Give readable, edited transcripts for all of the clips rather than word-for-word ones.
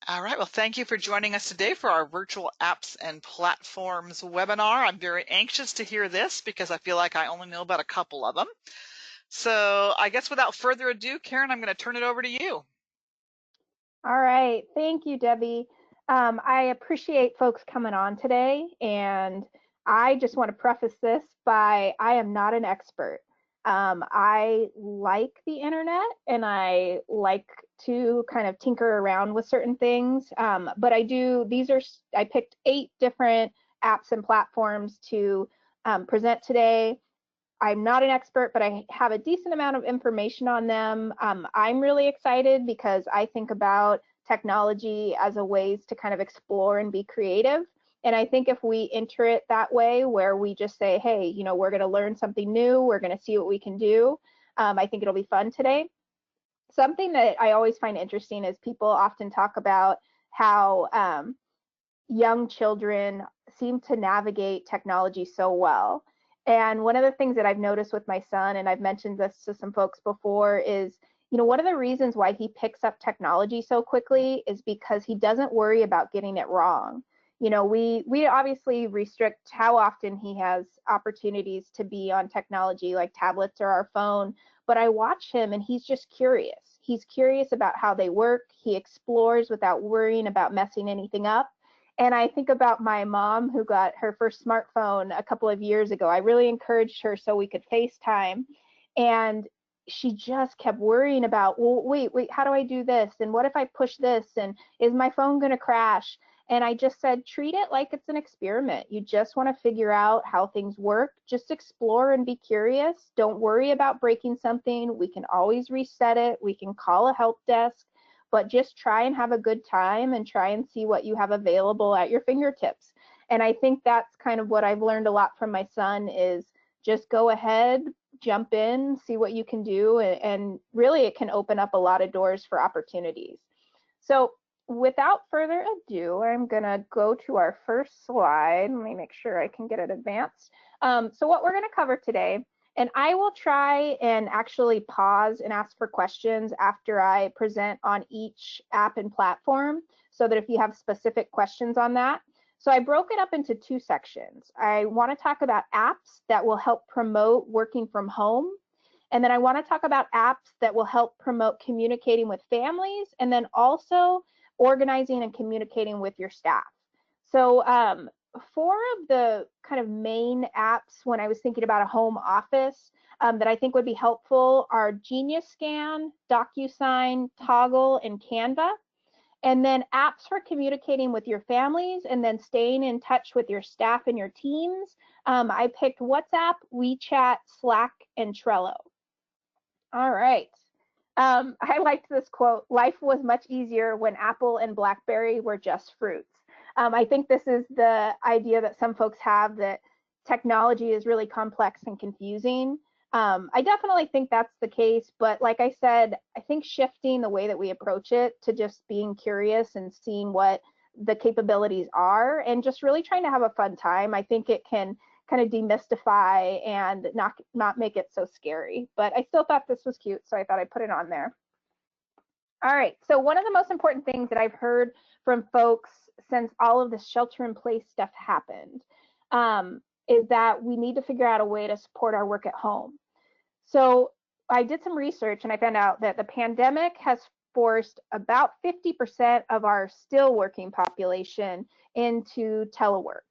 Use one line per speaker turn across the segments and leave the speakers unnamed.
All right, well, thank you for joining us today for our virtual apps and platforms webinar. I'm very anxious to hear this because I feel like I only know about a couple of them. So I guess without further ado, Karen, I'm going to turn it over to you.
All right, thank you, Debbie. I appreciate folks coming on today, and I just want to preface this by I am not an expert. I like the internet and I like to kind of tinker around with certain things, but I picked 8 different apps and platforms to present today. I'm not an expert, but I have a decent amount of information on them. I'm really excited because I think about technology as a ways to kind of explore and be creative. And I think if we enter it that way, where we just say, hey, we're going to learn something new, we're going to see what we can do, I think it'll be fun today. Something that I always find interesting is people often talk about how young children seem to navigate technology so well. And one of the things that I've noticed with my son, and I've mentioned this to some folks before, is one of the reasons why he picks up technology so quickly is because he doesn't worry about getting it wrong. We obviously restrict how often he has opportunities to be on technology like tablets or our phone, but I watch him and he's just curious. He's curious about how they work. He explores without worrying about messing anything up. And I think about my mom who got her first smartphone a couple of years ago. I really encouraged her so we could FaceTime. And she just kept worrying about, well, wait, how do I do this? And what if I push this? And is my phone going to crash? And I just said, treat it like it's an experiment. You just want to figure out how things work. Just explore and be curious. Don't worry about breaking something. We can always reset it. We can call a help desk. But just try and have a good time and try and see what you have available at your fingertips. And I think that's kind of what I've learned a lot from my son is just go ahead, jump in, see what you can do, and really it can open up a lot of doors for opportunities. So without further ado, I'm gonna go to our first slide. Let me make sure I can get it advanced. So what we're gonna cover today, and I will try and actually pause and ask for questions after I present on each app and platform so that if you have specific questions on that. So I broke it up into 2 sections. I want to talk about apps that will help promote working from home. And then I want to talk about apps that will help promote communicating with families and then also organizing and communicating with your staff. So 4 of the kind of main apps when I was thinking about a home office that I think would be helpful are Genius Scan, DocuSign, Toggle, and Canva. And then apps for communicating with your families and then staying in touch with your staff and your teams. I picked WhatsApp, WeChat, Slack, and Trello. All right. I liked this quote, life was much easier when Apple and BlackBerry were just fruits. I think this is the idea that some folks have that technology is really complex and confusing. I definitely think that's the case, but like I said, I think shifting the way that we approach it to just being curious and seeing what the capabilities are and just really trying to have a fun time, I think it can kind of demystify and not make it so scary. But I still thought this was cute, so I thought I'd put it on there. All right, so one of the most important things that I've heard from folks since all of this shelter-in-place stuff happened is that we need to figure out a way to support our work at home. So I did some research and I found out that the pandemic has forced about 50% of our still working population into telework.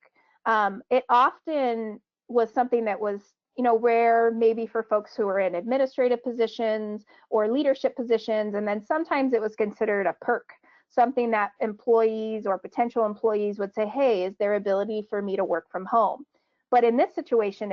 It often was something that was, rare maybe for folks who are in administrative positions or leadership positions, and then sometimes it was considered a perk, something that employees or potential employees would say, hey, is there ability for me to work from home? But in this situation,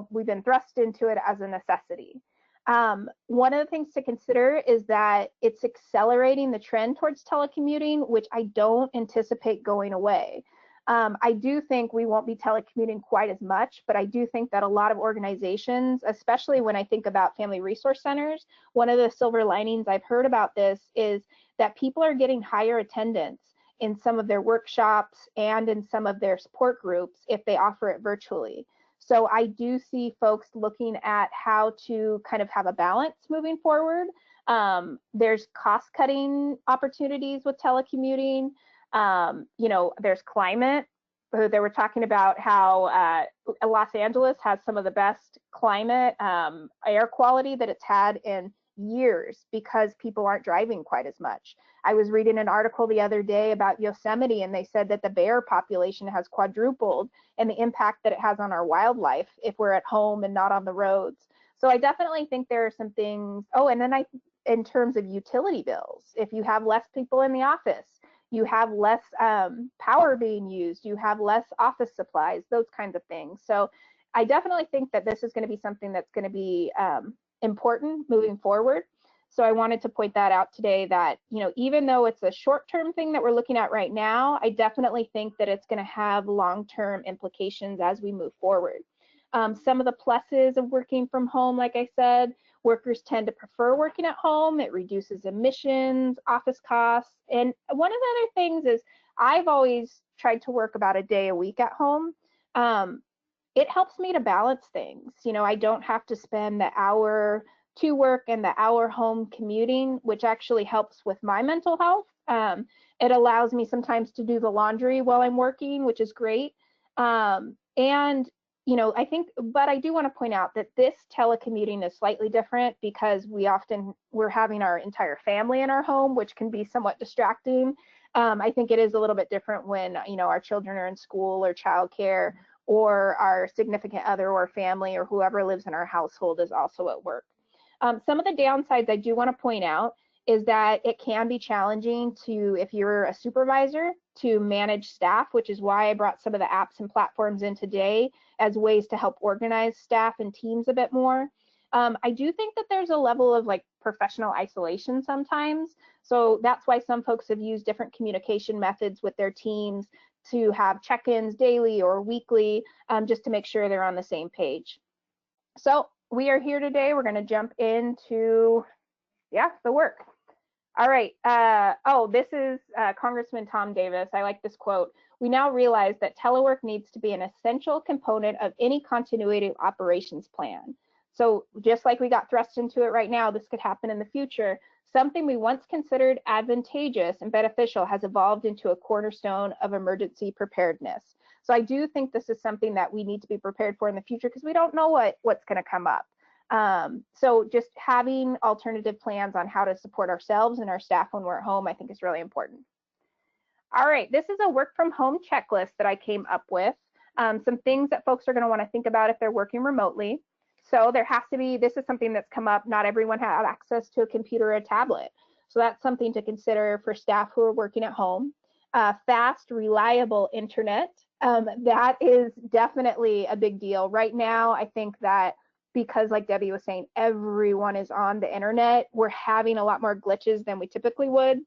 we've been thrust into it as a necessity. One of the things to consider is that it's accelerating the trend towards telecommuting, which I don't anticipate going away. I do think we won't be telecommuting quite as much, but I do think that a lot of organizations, especially when I think about family resource centers, one of the silver linings I've heard about this is that people are getting higher attendance in some of their workshops and in some of their support groups if they offer it virtually. So I do see folks looking at how to kind of have a balance moving forward. There's cost cutting opportunities with telecommuting. There's climate. They were talking about how Los Angeles has some of the best climate air quality that it's had in years because people aren't driving quite as much. I was reading an article the other day about Yosemite, and they said that the bear population has quadrupled, and the impact that it has on our wildlife if we're at home and not on the roads. So I definitely think there are some things. Oh, and then in terms of utility bills, if you have less people in the office, you have less power being used, you have less office supplies, those kinds of things. So I definitely think that this is going to be something that's going to be important moving forward. So I wanted to point that out today, that, even though it's a short-term thing that we're looking at right now, I definitely think that it's going to have long-term implications as we move forward. Some of the pluses of working from home, like I said, workers tend to prefer working at home. It reduces emissions, office costs. And one of the other things is I've always tried to work about a day a week at home. It helps me to balance things. I don't have to spend the hour to work and the hour home commuting, which actually helps with my mental health. It allows me sometimes to do the laundry while I'm working, which is great. I think, but I do want to point out that this telecommuting is slightly different because we're having our entire family in our home, which can be somewhat distracting. I think it is a little bit different when, our children are in school or childcare, or our significant other or family or whoever lives in our household is also at work. Some of the downsides I do want to point out is that it can be challenging if you're a supervisor, to manage staff, which is why I brought some of the apps and platforms in today as ways to help organize staff and teams a bit more. I do think that there's a level of professional isolation sometimes. So that's why some folks have used different communication methods with their teams to have check-ins daily or weekly, just to make sure they're on the same page. So we are here today. We're going to jump into, the work. All right. This is Congressman Tom Davis. I like this quote. "We now realize that telework needs to be an essential component of any continuity operations plan." So just like we got thrust into it right now, this could happen in the future. Something we once considered advantageous and beneficial has evolved into a cornerstone of emergency preparedness. So I do think this is something that we need to be prepared for in the future because we don't know what's going to come up. So just having alternative plans on how to support ourselves and our staff when we're at home, I think is really important. All right, this is a work from home checklist that I came up with. Some things that folks are going to want to think about if they're working remotely. So there has to be, this is something that's come up, not everyone has access to a computer or a tablet. So that's something to consider for staff who are working at home. Fast, reliable internet. That is definitely a big deal. Right now, I think that because, like Debbie was saying, everyone is on the internet, we're having a lot more glitches than we typically would.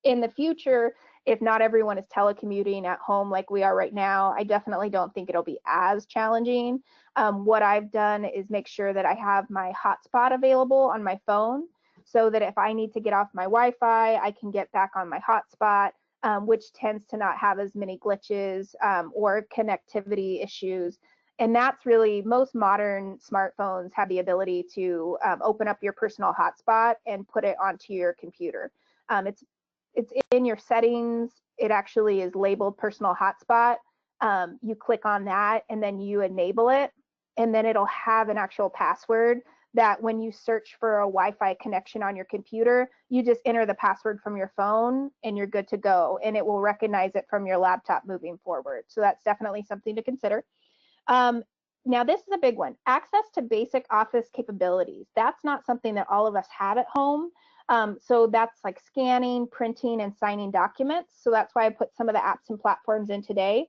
In the future, if not everyone is telecommuting at home like we are right now, I definitely don't think it'll be as challenging. What I've done is make sure that I have my hotspot available on my phone, so that if I need to get off my Wi-Fi, I can get back on my hotspot, which tends to not have as many glitches or connectivity issues. And that's really, most modern smartphones have the ability to open up your personal hotspot and put it onto your computer. It's in your settings. It actually is labeled personal hotspot. You click on that and then you enable it, and then it'll have an actual password that when you search for a Wi-Fi connection on your computer, you just enter the password from your phone and you're good to go, and it will recognize it from your laptop moving forward. So that's definitely something to consider. Now this is a big one. Access to basic office capabilities. That's not something that all of us have at home. So that's like scanning, printing, and signing documents. So that's why I put some of the apps and platforms in today.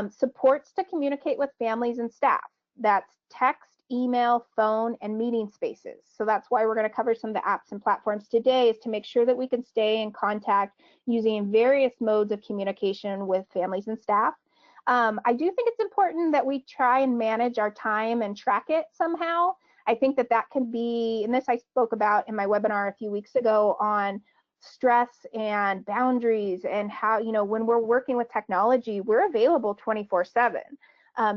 Supports to communicate with families and staff. That's text, email, phone, and meeting spaces. So that's why we're going to cover some of the apps and platforms today, is to make sure that we can stay in contact using various modes of communication with families and staff. I do think it's important that we try and manage our time and track it somehow. I think that that can be, and this I spoke about in my webinar a few weeks ago on stress and boundaries, and how, when we're working with technology, we're available 24/7.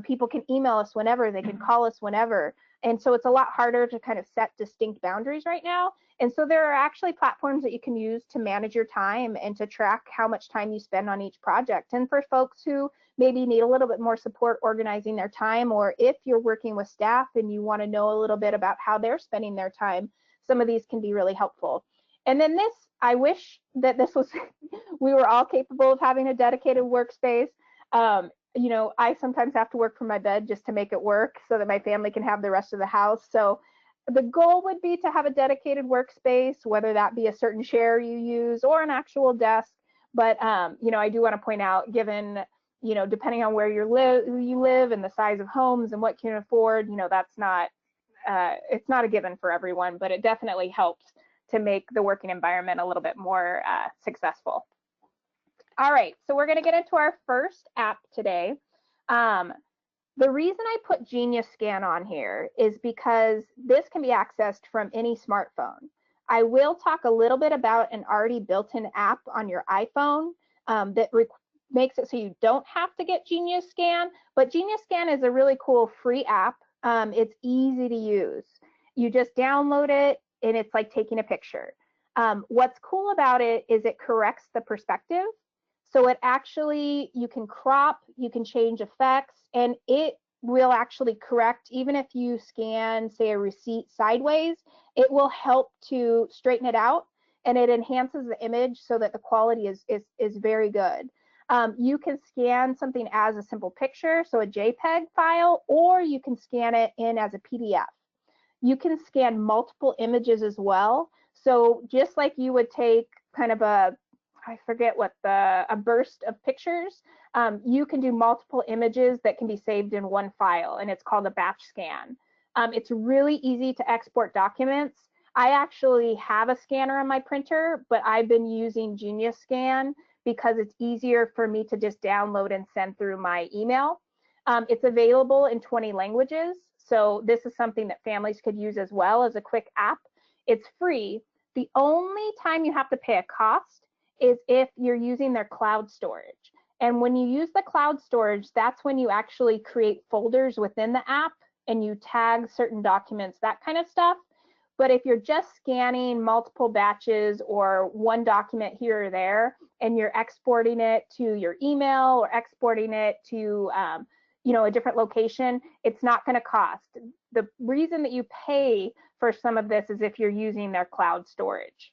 People can email us whenever, they can call us whenever. And so it's a lot harder to kind of set distinct boundaries right now. And so there are actually platforms that you can use to manage your time and to track how much time you spend on each project. And for folks who maybe need a little bit more support organizing their time, or if you're working with staff and you want to know a little bit about how they're spending their time, some of these can be really helpful. And then this, I wish that this was, we were all capable of having a dedicated workspace. You know, I sometimes have to work from my bed just to make it work so that my family can have the rest of the house. So the goal would be to have a dedicated workspace, whether that be a certain chair you use or an actual desk. But, you know, I do want to point out, given, you know, depending on where you live and the size of homes and what you can afford, you know, that's not, it's not a given for everyone, but it definitely helps to make the working environment a little bit more successful. All right, so we're going to get into our first app today. The reason I put Genius Scan on here is because this can be accessed from any smartphone. I will talk a little bit about an already built-in app on your iPhone that makes it so you don't have to get Genius Scan, but Genius Scan is a really cool free app. It's easy to use. You just download it and it's like taking a picture. What's cool about it is it corrects the perspective. So it actually, you can crop, you can change effects, and it will actually correct, even if you scan, say, a receipt sideways, it will help to straighten it out, and it enhances the image so that the quality is very good. You can scan something as a simple picture, so a JPEG file, or you can scan it in as a PDF. You can scan multiple images as well. So just like you would take kind of a, I forget what a burst of pictures, you can do multiple images that can be saved in one file, and it's called a batch scan. It's really easy to export documents. I actually have a scanner on my printer, but I've been using Genius Scan because it's easier for me to just download and send through my email. It's available in 20 languages, so this is something that families could use as well as a quick app. It's free. The only time you have to pay a cost is if you're using their cloud storage. And when you use the cloud storage, that's when you actually create folders within the app and you tag certain documents, that kind of stuff. But if you're just scanning multiple batches or one document here or there, and you're exporting it to your email or exporting it to you know, a different location, it's not going to cost. The reason that you pay for some of this is if you're using their cloud storage.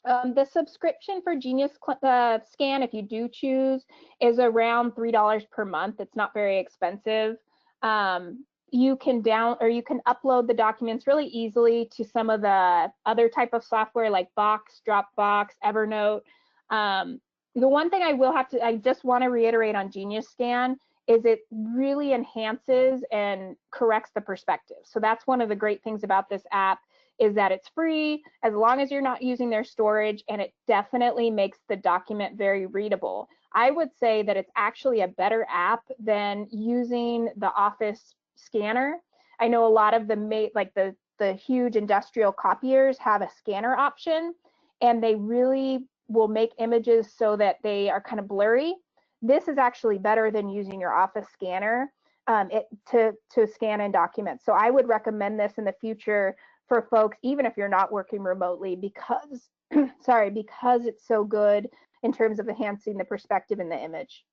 The subscription for Genius Scan, if you do choose, is around $3 per month. It's not very expensive. You can upload the documents really easily to some of the other type of software like Box, Dropbox, Evernote. The one thing I just want to reiterate on Genius Scan is it really enhances and corrects the perspective. So that's one of the great things about this app, is that it's free as long as you're not using their storage, and it definitely makes the document very readable. I would say that it's actually a better app than using the Office scanner. I know a lot of the huge industrial copiers have a scanner option, and they really will make images so that they are kind of blurry. This is actually better than using your Office scanner to scan in documents. So I would recommend this in the future for folks, even if you're not working remotely, because because it's so good in terms of enhancing the perspective in the image.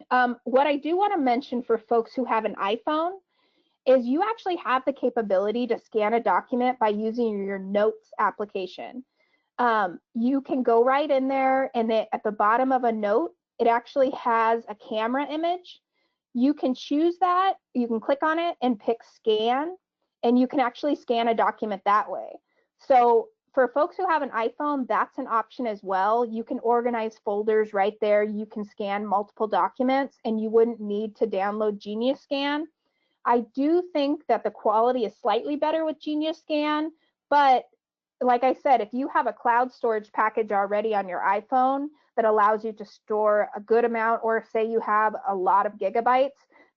What I do want to mention for folks who have an iPhone is you actually have the capability to scan a document by using your Notes application. You can go right in there, and at the bottom of a note, it actually has a camera image. You can choose that, you can click on it and pick scan, and you can actually scan a document that way. So for folks who have an iPhone, that's an option as well. You can organize folders right there. You can scan multiple documents, and you wouldn't need to download Genius Scan. I do think that the quality is slightly better with Genius Scan, but like I said, if you have a cloud storage package already on your iPhone that allows you to store a good amount, or say you have a lot of gigabytes,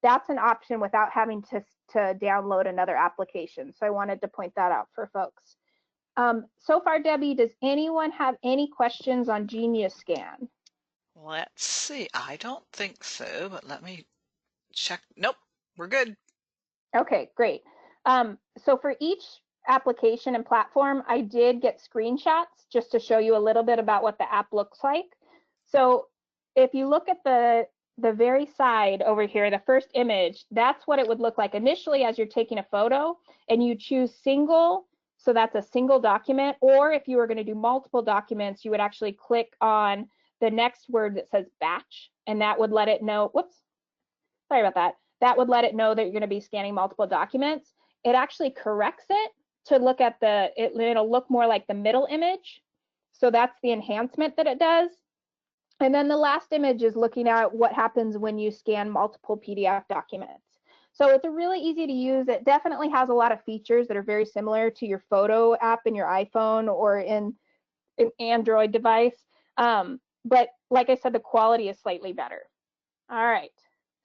that's an option without having to download another application. So I wanted to point that out for folks. So far, Debbie, does anyone have any questions on Genius Scan?
Let's see. I don't think so, but let me check. Nope, we're good.
Okay, great. So for each application and platform, I did get screenshots just to show you a little bit about what the app looks like. So if you look at the very side over here, the first image, that's what it would look like initially as you're taking a photo, and you choose single, so that's a single document, or if you were going to do multiple documents, you would actually click on the next word that says batch, and that would let it know, whoops, sorry about that. That would let it know that you're going to be scanning multiple documents. It actually corrects it to look at it'll look more like the middle image. So that's the enhancement that it does. And then the last image is looking at what happens when you scan multiple PDF documents. So it's a really easy to use. It definitely has a lot of features that are very similar to your photo app in your iPhone or in an Android device. But like I said, the quality is slightly better. All right.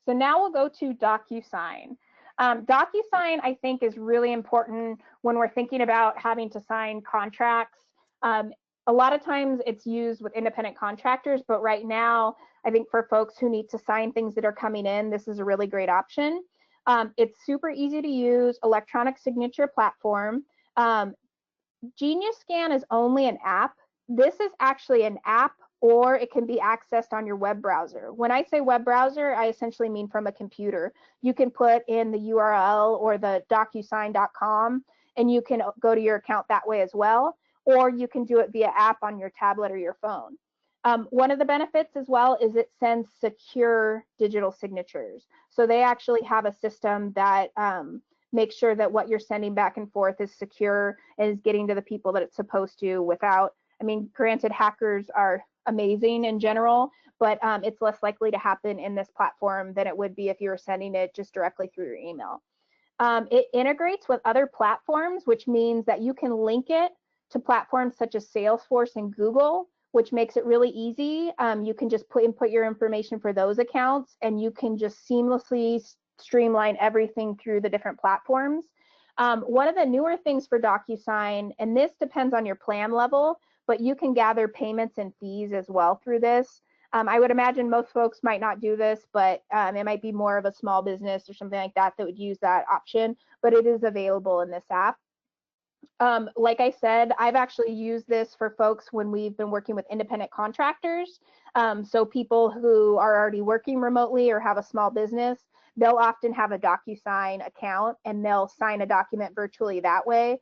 So now we'll go to DocuSign. DocuSign, I think, is really important when we're thinking about having to sign contracts. A lot of times it's used with independent contractors, but right now, I think for folks who need to sign things that are coming in, this is a really great option. It's super easy to use, electronic signature platform. Genius Scan is only an app. This is actually an app, or it can be accessed on your web browser. When I say web browser, I essentially mean from a computer. You can put in the URL or the docusign.com, and you can go to your account that way as well, or you can do it via app on your tablet or your phone. One of the benefits as well is it sends secure digital signatures. So they actually have a system that make sure that what you're sending back and forth is secure and is getting to the people that it's supposed to without, I mean, granted, hackers are amazing in general, but it's less likely to happen in this platform than it would be if you were sending it just directly through your email. It integrates with other platforms, which means that you can link it to platforms such as Salesforce and Google, which makes it really easy. You can just input your information for those accounts, and you can just seamlessly streamline everything through the different platforms. One of the newer things for DocuSign, and this depends on your plan level, but you can gather payments and fees as well through this. I would imagine most folks might not do this, but it might be more of a small business or something like that that would use that option, but it is available in this app. Like I said, I've actually used this for folks when we've been working with independent contractors. So people who are already working remotely or have a small business, they'll often have a DocuSign account and they'll sign a document virtually that way,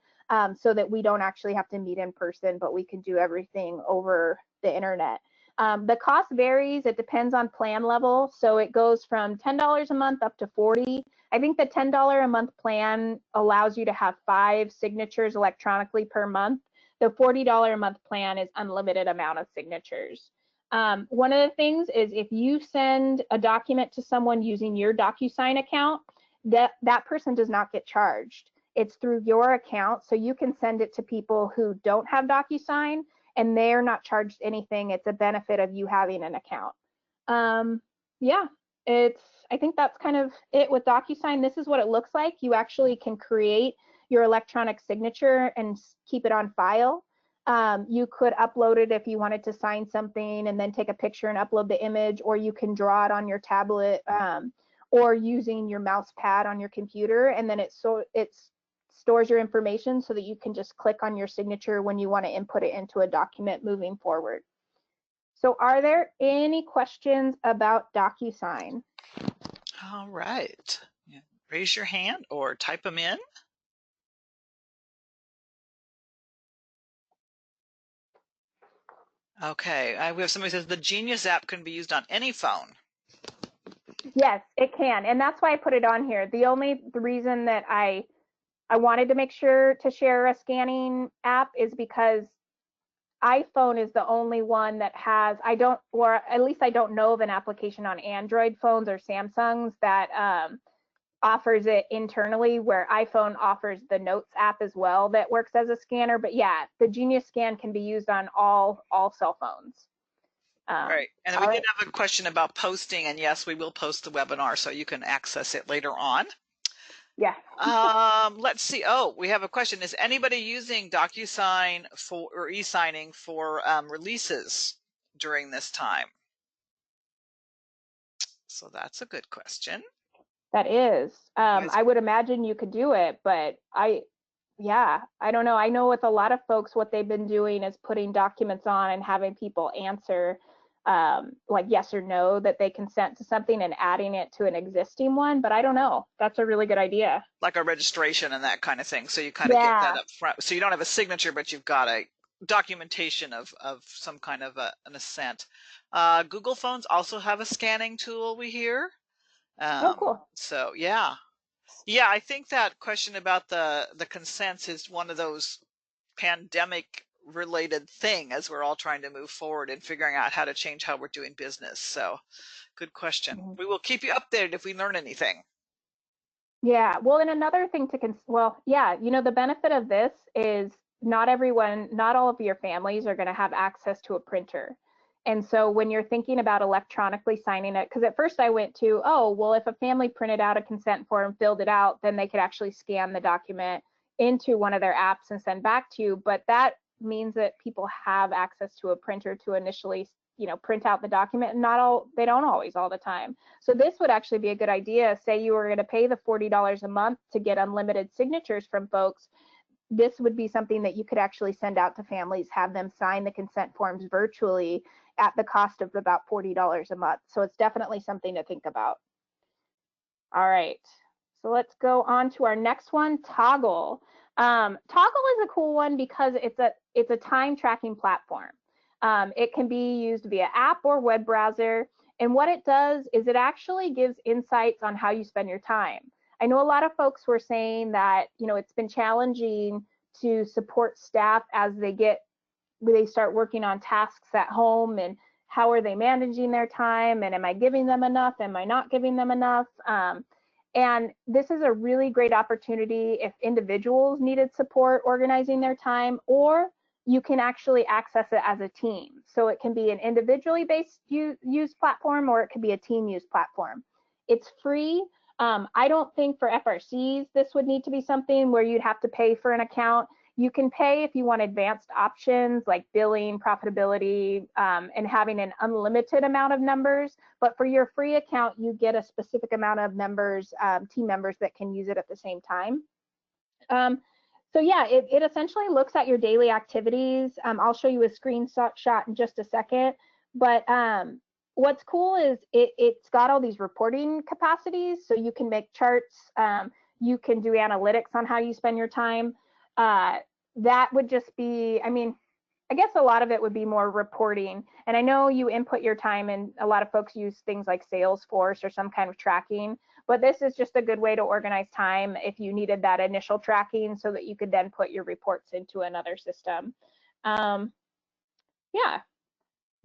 so that we don't actually have to meet in person, but we can do everything over the internet. The cost varies. It depends on plan level. So it goes from $10 a month up to $40. I think the $10 a month plan allows you to have 5 signatures electronically per month. The $40 a month plan is unlimited amount of signatures. One of the things is if you send a document to someone using your DocuSign account, that person does not get charged. It's through your account, so you can send it to people who don't have DocuSign, and they're not charged anything. It's a benefit of you having an account. Yeah, I think that's kind of it with DocuSign. This is what it looks like. You actually can create your electronic signature and keep it on file. You could upload it if you wanted to sign something and then take a picture and upload the image, or you can draw it on your tablet, or using your mouse pad on your computer, and then it stores your information so that you can just click on your signature when you want to input it into a document moving forward. So are there any questions about DocuSign?
All right. Raise your hand or type them in. Okay, we have somebody who says the Genius app can be used on any phone.
Yes, it can, and that's why I put it on here. The reason that I wanted to make sure to share a scanning app is because iPhone is the only one that has, or at least I don't know of an application on Android phones or Samsungs that offers it internally, where iPhone offers the Notes app as well that works as a scanner. But yeah, the Genius Scan can be used on all cell phones.
Right. And we did have a question about posting, and yes, we will post the webinar so you can access it later on.
Yeah.
Let's see. Oh, we have a question. Is anybody using DocuSign or e-signing for releases during this time? So that's a good question.
That is. I would imagine you could do it, but yeah, I don't know. I know with a lot of folks, what they've been doing is putting documents on and having people answer like yes or no that they consent to something and adding it to an existing one. But I don't know. That's a really good idea.
Like a registration and that kind of thing. So you kind of get that
Yeah.
up front. So you don't have a signature, but you've got a documentation of some kind of an assent. Google phones also have a scanning tool, we hear.
Oh, cool.
So yeah. Yeah, I think that question about the consents is one of those pandemic related thing as we're all trying to move forward and figuring out how to change how we're doing business. So good question.
Mhm.
We will keep you updated if we learn anything.
Yeah. Well, and another thing to yeah, the benefit of this is not everyone, not all of your families are going to have access to a printer. And so when you're thinking about electronically signing it, because at first I went to, oh, well, if a family printed out a consent form, filled it out, then they could actually scan the document into one of their apps and send back to you. But that means that people have access to a printer to initially, print out the document, and they don't always all the time. So this would actually be a good idea. Say you were going to pay the $40 a month to get unlimited signatures from folks. This would be something that you could actually send out to families, have them sign the consent forms virtually at the cost of about $40 a month. So it's definitely something to think about. All right, so let's go on to our next one, Toggl. Toggl is a cool one because it's a time tracking platform. It can be used via app or web browser. And what it does is it actually gives insights on how you spend your time. I know a lot of folks were saying that, it's been challenging to support staff as they start working on tasks at home, and how are they managing their time, and am I giving them enough? Am I not giving them enough? And this is a really great opportunity if individuals needed support organizing their time, or you can actually access it as a team. So it can be an individually based use platform, or it could be a team use platform. It's free. I don't think for FRCs this would need to be something where you'd have to pay for an account. You can pay if you want advanced options like billing, profitability, and having an unlimited amount of members. But for your free account, you get a specific amount of members, team members that can use it at the same time. So yeah, it essentially looks at your daily activities. I'll show you a screenshot in just a second. But what's cool is it's got all these reporting capacities, so you can make charts. You can do analytics on how you spend your time. That would just be, I guess a lot of it would be more reporting. And I know you input your time, and a lot of folks use things like Salesforce or some kind of tracking, but this is just a good way to organize time if you needed that initial tracking so that you could then put your reports into another system. Yeah,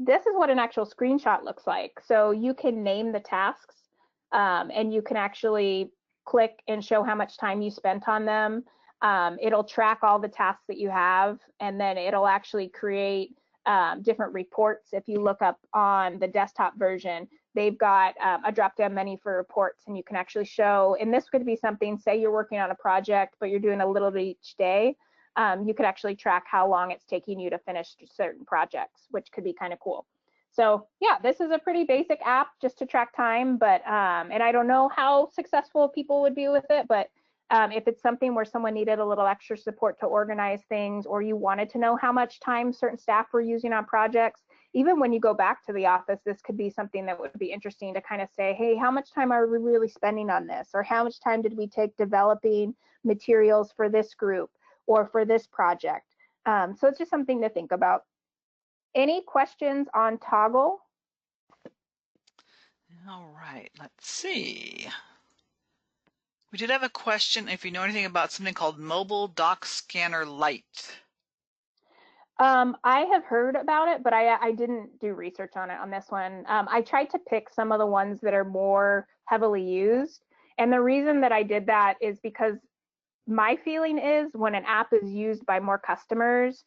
this is what an actual screenshot looks like. So you can name the tasks, and you can actually click and show how much time you spent on them. It'll track all the tasks that you have, and then it'll actually create different reports. If you look up on the desktop version, they've got a drop-down menu for reports, and you can actually show, and this could be something, say you're working on a project, but you're doing a little bit each day. You could actually track how long it's taking you to finish certain projects, which could be kind of cool. So yeah, this is a pretty basic app just to track time, but and I don't know how successful people would be with it, but if it's something where someone needed a little extra support to organize things, or you wanted to know how much time certain staff were using on projects, even when you go back to the office, this could be something that would be interesting to kind of say, hey, how much time are we really spending on this? Or how much time did we take developing materials for this group or for this project? So it's just something to think about. Any questions on Toggl?
All right, let's see. We did have a question if you know anything about something called Mobile Doc Scanner Lite.
I have heard about it, but I didn't do research on it on this one. I tried to pick some of the ones that are more heavily used. And the reason that I did that is because my feeling is when an app is used by more customers,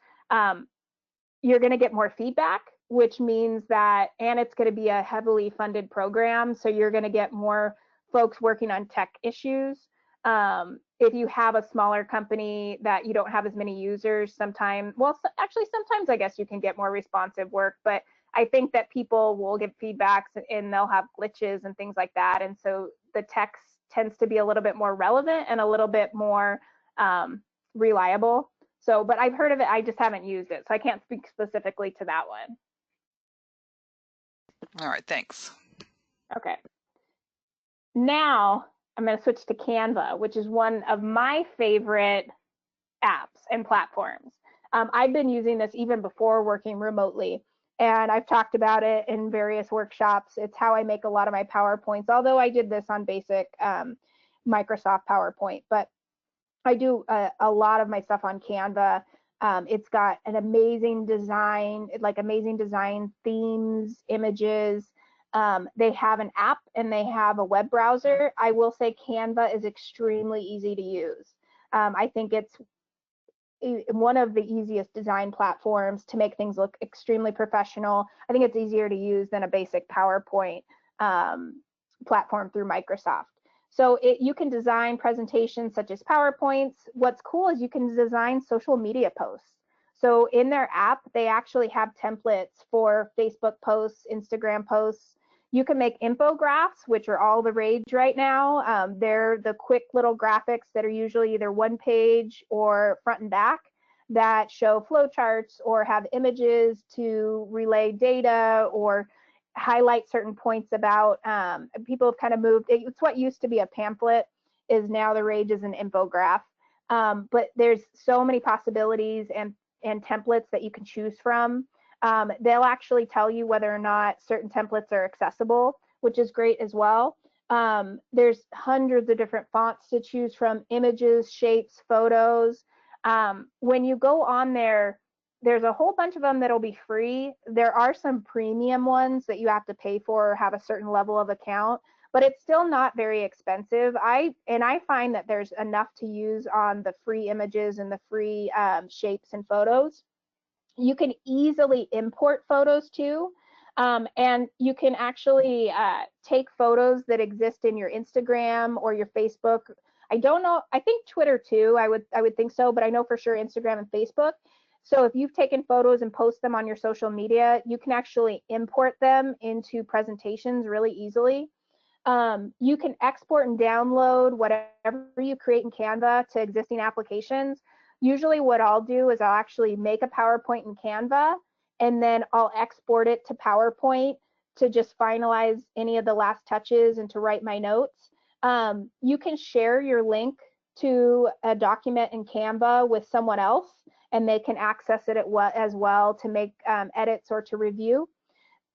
you're going to get more feedback, which means that, and it's going to be a heavily funded program. So you're going to get more folks working on tech issues. If you have a smaller company that you don't have as many users, sometimes I guess you can get more responsive work, but I think that people will give feedbacks and they'll have glitches and things like that. And so the techs tends to be a little bit more relevant and a little bit more reliable. So, but I've heard of it, I just haven't used it, so I can't speak specifically to that one.
All right, thanks.
Okay. Now I'm going to switch to Canva, which is one of my favorite apps and platforms. I've been using this even before working remotely, and I've talked about it in various workshops. It's how I make a lot of my PowerPoints, although I did this on basic Microsoft PowerPoint, but I do a lot of my stuff on Canva. It's got an amazing design, like amazing design themes, images. They have an app and they have a web browser. I will say Canva is extremely easy to use. I think it's one of the easiest design platforms to make things look extremely professional. I think it's easier to use than a basic PowerPoint platform through Microsoft. So you can design presentations such as PowerPoints. What's cool is you can design social media posts. So in their app, they actually have templates for Facebook posts, Instagram posts. You can make infographics, which are all the rage right now. They're the quick little graphics that are usually either one page or front and back that show flowcharts or have images to relay data or highlight certain points about. People have kind of moved. It's what used to be a pamphlet is now the rage is an infographic. But there's so many possibilities and templates that you can choose from. They'll actually tell you whether or not certain templates are accessible, which is great as well. There's hundreds of different fonts to choose from, images, shapes, photos. When you go on there, there's a whole bunch of them that'll be free. There are some premium ones that you have to pay for or have a certain level of account, but it's still not very expensive. I find that there's enough to use on the free images and the free shapes and photos. You can easily import photos too. And you can actually take photos that exist in your Instagram or your Facebook. I don't know, I think Twitter too, I would think so, but I know for sure Instagram and Facebook. So if you've taken photos and post them on your social media, you can actually import them into presentations really easily. You can export and download whatever you create in Canva to existing applications. Usually what I'll do is I'll actually make a PowerPoint in Canva and then I'll export it to PowerPoint to just finalize any of the last touches and to write my notes. You can share your link to a document in Canva with someone else and they can access it as well to make edits or to review.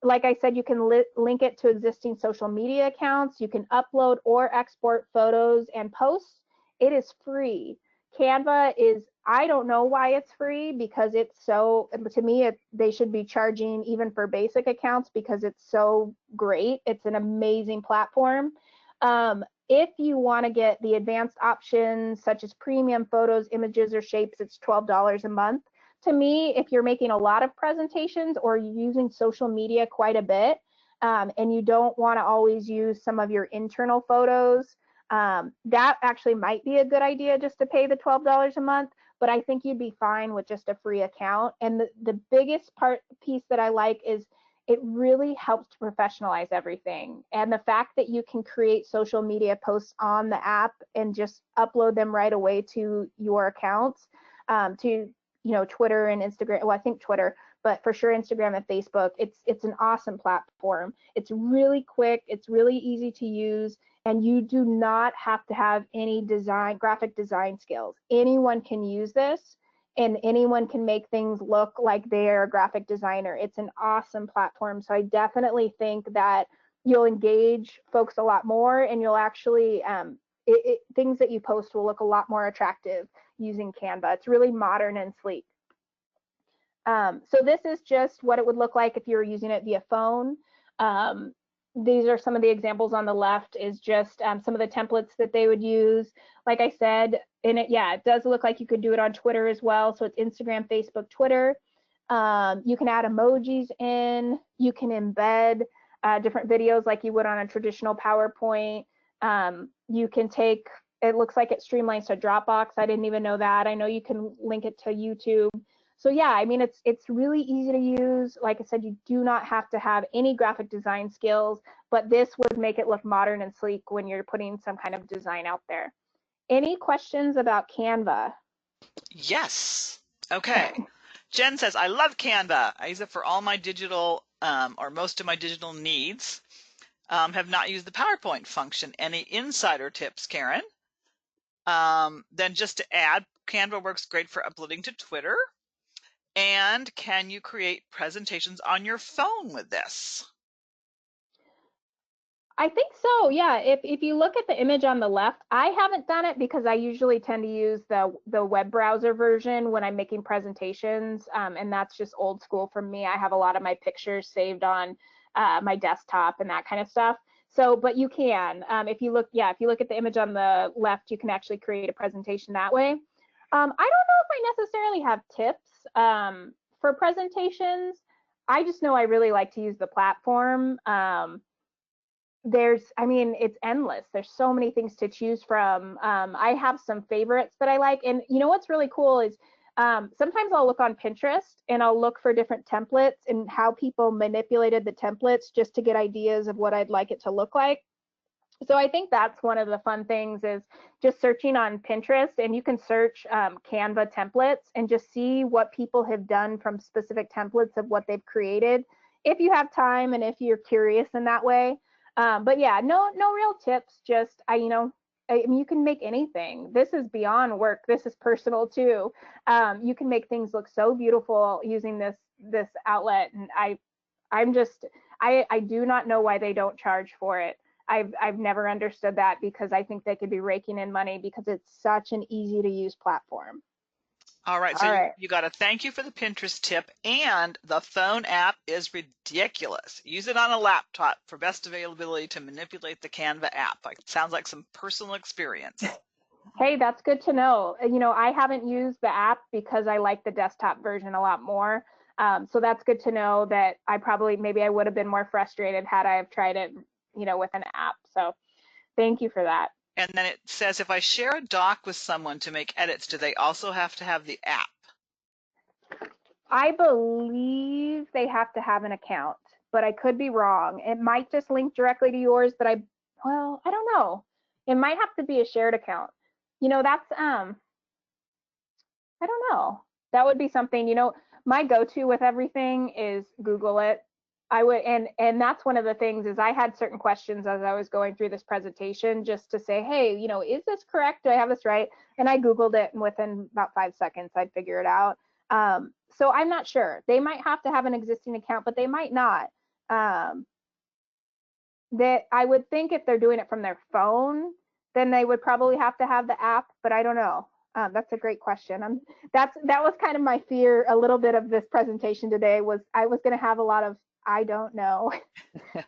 Like I said, you can link it to existing social media accounts. You can upload or export photos and posts. It is free. Canva is, I don't know why it's free because it's so, to me, they should be charging even for basic accounts because it's so great. It's an amazing platform. If you want to get the advanced options such as premium photos, images, or shapes, it's $12 a month. To me, if you're making a lot of presentations or you're using social media quite a bit and you don't want to always use some of your internal photos, that actually might be a good idea just to pay the $12 a month, but I think you'd be fine with just a free account. And the biggest piece that I like is it really helps to professionalize everything. And the fact that you can create social media posts on the app and just upload them right away to your accounts, to Twitter and Instagram. Well, I think Twitter, but for sure Instagram and Facebook. It's an awesome platform. It's really quick. It's really easy to use, and you do not have to have any graphic design skills. Anyone can use this, and anyone can make things look like they're a graphic designer. It's an awesome platform. So I definitely think that you'll engage folks a lot more, and you'll actually things that you post will look a lot more attractive using Canva. It's really modern and sleek. So this is just what it would look like if you were using it via phone. These are some of the examples on the left is just some of the templates that they would use. Like I said, it does look like you could do it on Twitter as well. So it's Instagram, Facebook, Twitter. You can add emojis in. You can embed different videos like you would on a traditional PowerPoint. You can take, it looks like it streamlines to Dropbox. I didn't even know that. I know you can link it to YouTube. So yeah, I mean, it's really easy to use. Like I said, you do not have to have any graphic design skills, but this would make it look modern and sleek when you're putting some kind of design out there. Any questions about Canva?
Yes. Okay. Jen says, I love Canva. I use it for all my digital or most of my digital needs. Have not used the PowerPoint function. Any insider tips, Karen? Then just to add, Canva works great for uploading to Twitter. And can you create presentations on your phone with this?
I think so, yeah. If you look at the image on the left, I haven't done it because I usually tend to use the web browser version when I'm making presentations, and that's just old school for me. I have a lot of my pictures saved on my desktop and that kind of stuff. So, but you can, if you look at the image on the left, you can actually create a presentation that way. I don't know if I necessarily have tips for presentations. I just know I really like to use the platform. I mean, it's endless. There's so many things to choose from. I have some favorites that I like. And you know what's really cool is sometimes I'll look on Pinterest and I'll look for different templates and how people manipulated the templates just to get ideas of what I'd like it to look like. So I think that's one of the fun things is just searching on Pinterest, and you can search Canva templates and just see what people have done from specific templates of what they've created if you have time and if you're curious in that way. But yeah, no real tips. Just I mean, you can make anything. This is beyond work. This is personal too. You can make things look so beautiful using this outlet, and I do not know why they don't charge for it. I've never understood that because I think they could be raking in money because it's such an easy to use platform.
All right, so you got to thank you for the Pinterest tip, and the phone app is ridiculous. Use it on a laptop for best availability to manipulate the Canva app. Like, it sounds like some personal experience.
Hey, that's good to know. You know, I haven't used the app because I like the desktop version a lot more. So that's good to know that maybe I would have been more frustrated had I have tried it, with an app. So thank you for that.
And then it says, if I share a doc with someone to make edits, do they also have to have the app?
I believe they have to have an account, but I could be wrong. It might just link directly to yours, but I don't know. It might have to be a shared account. That's I don't know. That would be something, my go-to with everything is Google it. I would, and that's one of the things is I had certain questions as I was going through this presentation just to say, hey, is this correct? Do I have this right? And I Googled it, and within about 5 seconds, I'd figure it out. So I'm not sure. They might have to have an existing account, but they might not. That I would think if they're doing it from their phone, then they would probably have to have the app, but I don't know. That's a great question. That was kind of my fear a little bit of this presentation today was I was going to have a lot of I don't know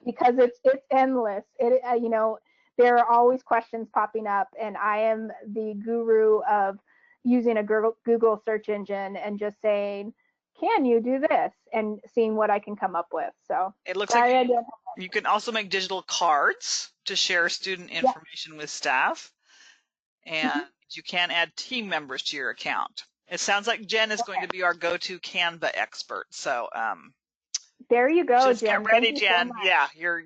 because it's endless. There are always questions popping up, and I am the guru of using a Google search engine and just saying, can you do this, and seeing what I can come up with. So
it looks like you can also make digital cards to share student information with staff, and you can add team members to your account. It sounds like Jen is going to be our go-to Canva expert. So
there you go,
just
Jen.
Get ready, Jen. Yeah, you're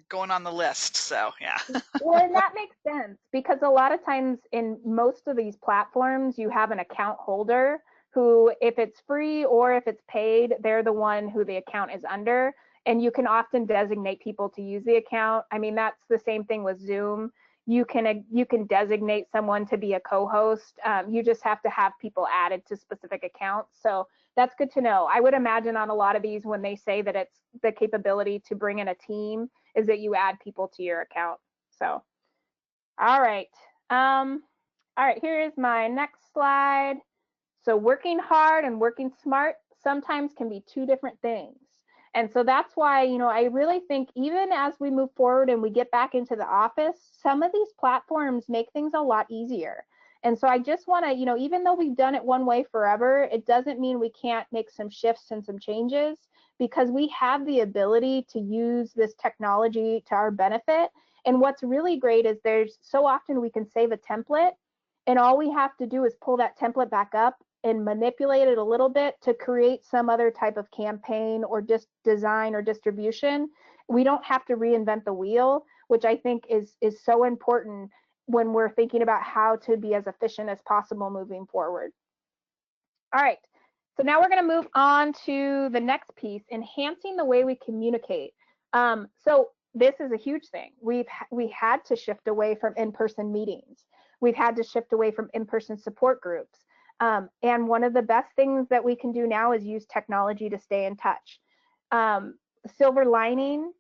going on the list. So yeah.
Well, and that makes sense because a lot of times in most of these platforms, you have an account holder who, if it's free or if it's paid, they're the one who the account is under. And you can often designate people to use the account. I mean, that's the same thing with Zoom. You can designate someone to be a co-host. You just have to have people added to specific accounts. So that's good to know. I would imagine on a lot of these, when they say that it's the capability to bring in a team, is that you add people to your account. So, all right. Here is my next slide. So working hard and working smart sometimes can be two different things. And so that's why, I really think even as we move forward and we get back into the office, some of these platforms make things a lot easier. And so I just want to, even though we've done it one way forever, it doesn't mean we can't make some shifts and some changes because we have the ability to use this technology to our benefit. And what's really great is there's so often we can save a template and all we have to do is pull that template back up and manipulate it a little bit to create some other type of campaign or just design or distribution. We don't have to reinvent the wheel, which I think is so important when we're thinking about how to be as efficient as possible moving forward. All right, so now we're going to move on to the next piece, enhancing the way we communicate. So this is a huge thing. We had to shift away from in-person meetings. We've had to shift away from in-person support groups. And one of the best things that we can do now is use technology to stay in touch. Silver lining,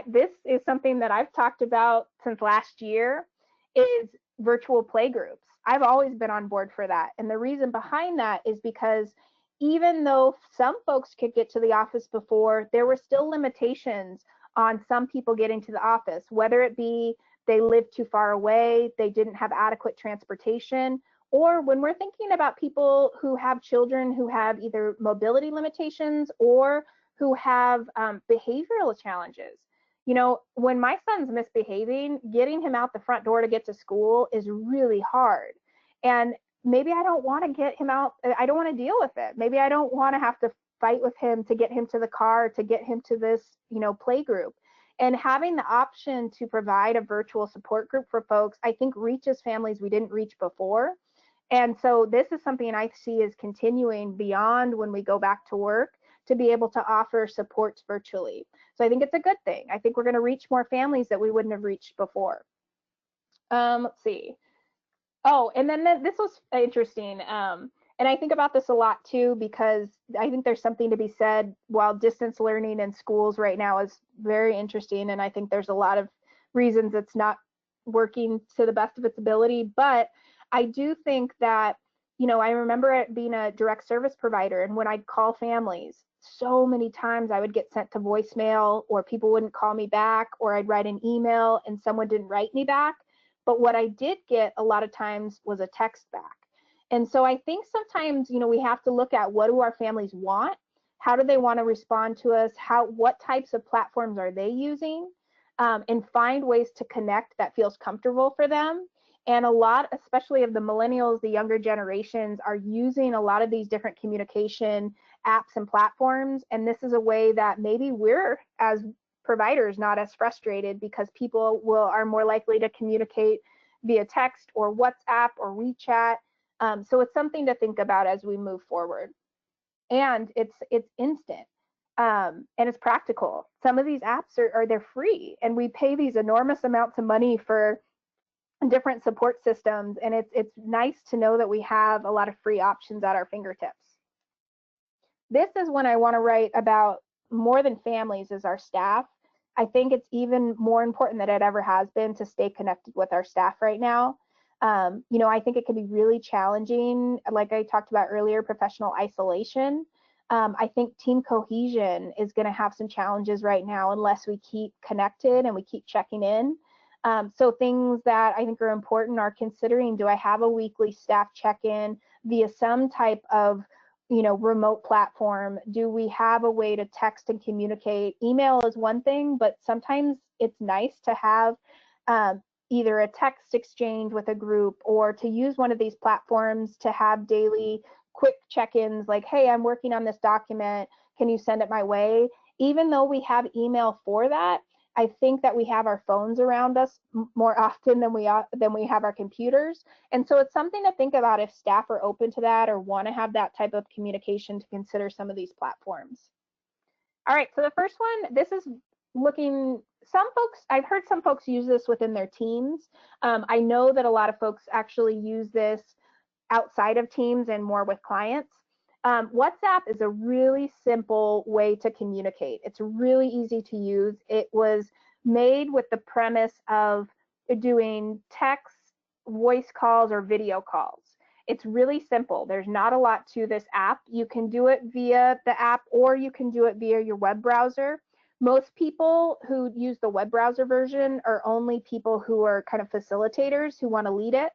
this is something that I've talked about since last year, is virtual play groups. I've always been on board for that. And the reason behind that is because even though some folks could get to the office before, there were still limitations on some people getting to the office, whether it be they lived too far away, they didn't have adequate transportation, or when we're thinking about people who have children who have either mobility limitations or who have behavioral challenges. You know, when my son's misbehaving, getting him out the front door to get to school is really hard. And maybe I don't want to get him out. I don't want to deal with it. Maybe I don't want to have to fight with him to get him to the car, to get him to this, you know, play group. And having the option to provide a virtual support group for folks, I think reaches families we didn't reach before. And so this is something I see is continuing beyond when we go back to work, to be able to offer supports virtually. So I think it's a good thing. I think we're going to reach more families that we wouldn't have reached before. Let's see. Oh, and then this was interesting. And I think about this a lot too, because I think there's something to be said. While distance learning in schools right now is very interesting, and I think there's a lot of reasons it's not working to the best of its ability, but I do think that, you know, I remember it being a direct service provider, and when I'd call families, so many times I would get sent to voicemail, or people wouldn't call me back, or I'd write an email and someone didn't write me back. But what I did get a lot of times was a text back. And so I think sometimes, you know, we have to look at, what do our families want? How do they want to respond to us? What types of platforms are they using? And find ways to connect that feels comfortable for them. And a lot, especially of the millennials, the younger generations, are using a lot of these different communication apps and platforms. And this is a way that maybe we're, as providers, not as frustrated, because people are more likely to communicate via text or WhatsApp or WeChat. So it's something to think about as we move forward. And it's instant. And it's practical. Some of these apps they're free, and we pay these enormous amounts of money for different support systems, and it's nice to know that we have a lot of free options at our fingertips. This is when I want to write about, more than families, is our staff. I think it's even more important than it ever has been to stay connected with our staff right now. You know, I think it can be really challenging, like I talked about earlier, professional isolation. I think team cohesion is going to have some challenges right now unless we keep connected and we keep checking in. So things that I think are important are considering, do I have a weekly staff check-in via some type of, you know, remote platform? Do we have a way to text and communicate? Email is one thing, but sometimes it's nice to have either a text exchange with a group, or to use one of these platforms to have daily quick check-ins, like, hey, I'm working on this document, can you send it my way? Even though we have email for that, I think that we have our phones around us more often than we have our computers. And so it's something to think about if staff are open to that or want to have that type of communication, to consider some of these platforms. All right, so the first one, this is looking, I've heard some folks use this within their teams. I know that a lot of folks actually use this outside of teams and more with clients. WhatsApp is a really simple way to communicate. It's really easy to use. It was made with the premise of doing text, voice calls, or video calls. It's really simple. There's not a lot to this app. You can do it via the app, or you can do it via your web browser. Most people who use the web browser version are only people who are kind of facilitators who want to lead it.